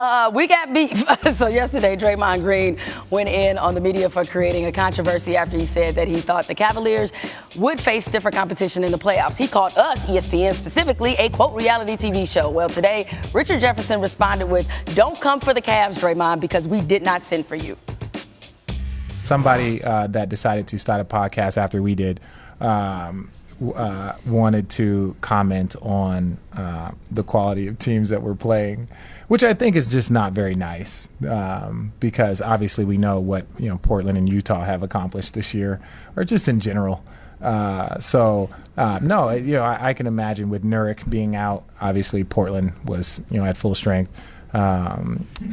We got beef. So yesterday, Draymond Green went in on the media for creating a controversy after he said that he thought the Cavaliers would face stiffer competition in the playoffs. He called us, ESPN specifically, a, quote, reality TV show. Well, today, Richard Jefferson responded with, "Don't come for the Cavs, Draymond, because we did not send for you." Somebody that decided to start a podcast after we did wanted to comment on the quality of teams that we're playing, which I think is just not very nice, because obviously we know what Portland and Utah have accomplished this year, or just in general. No, I can imagine with Nurkic being out, obviously Portland was at full strength.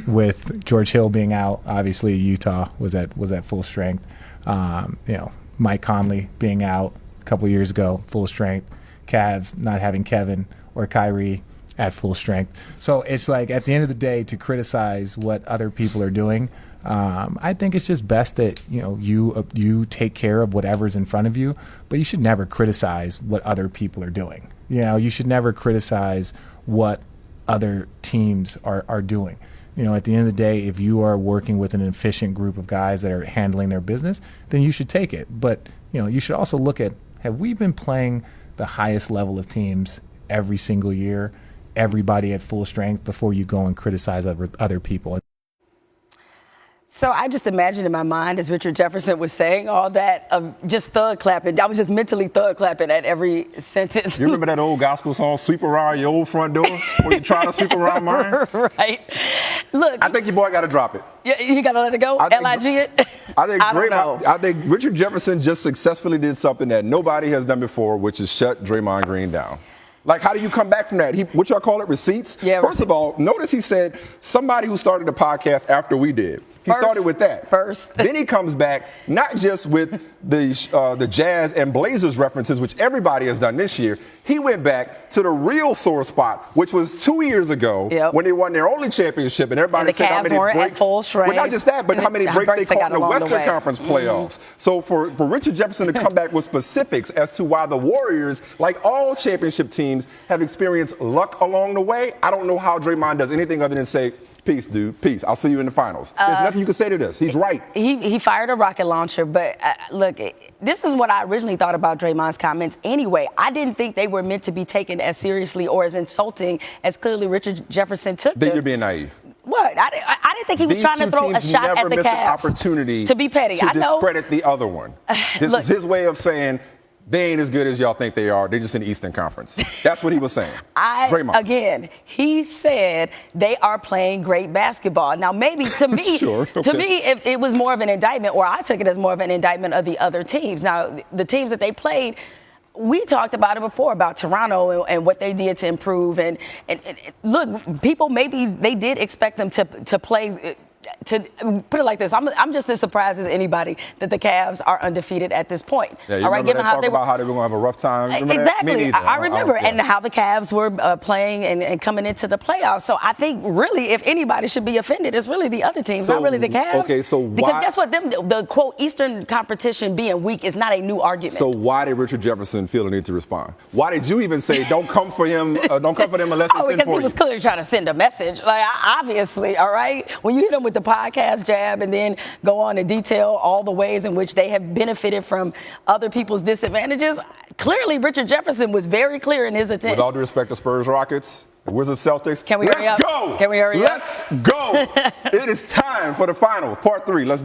With George Hill being out, obviously Utah was at full strength. Mike Conley being out a couple years ago, full strength. Cavs not having Kevin or Kyrie at full strength. So it's like, at the end of the day, to criticize what other people are doing, I think it's just best that you take care of whatever's in front of you, but you should never criticize what other people are doing. You should never criticize what other teams are doing. At the end of the day, if you are working with an efficient group of guys that are handling their business, then you should take it. But you should also look at, have we been playing the highest level of teams every single year, everybody at full strength, before you go and criticize other people? So I just imagined in my mind, as Richard Jefferson was saying all that, just thug clapping. I was just mentally thug clapping at every sentence. You remember that old gospel song, "Sweep Around Your Old Front Door"? When you try to sweep around mine? Right. Look, I think your boy got to drop it. You got to let it go? L-I-G it? I think Richard Jefferson just successfully did something that nobody has done before, which is shut Draymond Green down. Like, how do you come back from that? What y'all call it, receipts? Yeah, First of all, notice he said somebody who started the podcast after we did. He started with that. First. Then he comes back, not just with the Jazz and Blazers references, which everybody has done this year. He went back to the real sore spot, which was 2 years ago when they won their only championship, and everybody said how many breaks. At full strength. Well, not just that, but how many breaks they caught in the Western Conference playoffs. So for Richard Jefferson to come back with specifics as to why the Warriors, like all championship teams, have experienced luck along the way, I don't know how Draymond does anything other than say, "Peace, dude. Peace. I'll see you in the finals." There's nothing you can say to this. He's right. He fired a rocket launcher, but look, this is what I originally thought about Draymond's comments anyway. I didn't think they were meant to be taken as seriously or as insulting as clearly Richard Jefferson took them. Then you're being naive. What? I didn't think he was trying to throw a shot at the Cavs. These two teams never miss an opportunity to be petty. to discredit the other one. This is his way of saying, they ain't as good as y'all think they are. They're just in the Eastern Conference. That's what he was saying. Draymond. Again, he said they are playing great basketball. Now, maybe to me, to me, it was more of an indictment, or I took it as more of an indictment of the other teams. Now, the teams that they played, we talked about it before, about Toronto and what they did to improve. And look, people, maybe they did expect them to play. To put it like this, I'm just as surprised as anybody that the Cavs are undefeated at this point. Yeah, you remember how they were going to have a rough time? Exactly. I remember, and how the Cavs were playing and coming into the playoffs. So I think really, if anybody should be offended, it's really the other teams, not really the Cavs. Okay, so why? Because guess what? The quote Eastern competition being weak is not a new argument. So why did Richard Jefferson feel the need to respond? Why did you even say don't come for him? Don't come for them unless they send for you? Because he was clearly trying to send a message. Like, obviously, all right. When you hit him with the podcast jab and then go on to detail all the ways in which they have benefited from other people's disadvantages, clearly Richard Jefferson was very clear in his intent. With all due respect to Spurs, Rockets, Wizards, Celtics, can we hurry up? Let's go! Can we hurry up? Let's go! It is time for the finals, part 3. Let's do it.